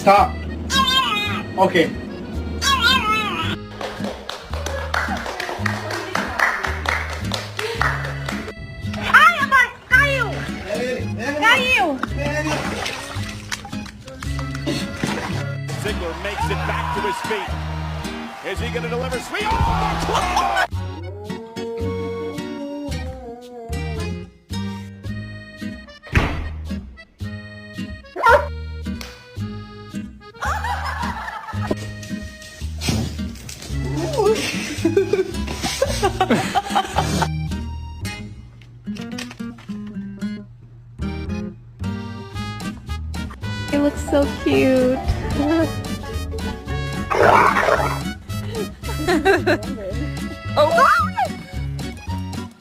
Stop. Okay. Ay, abay! Kayo! Kayo! Ziegler makes it back to his feet. Is he going to deliver sweet? Oh, It looks so cute. Oh!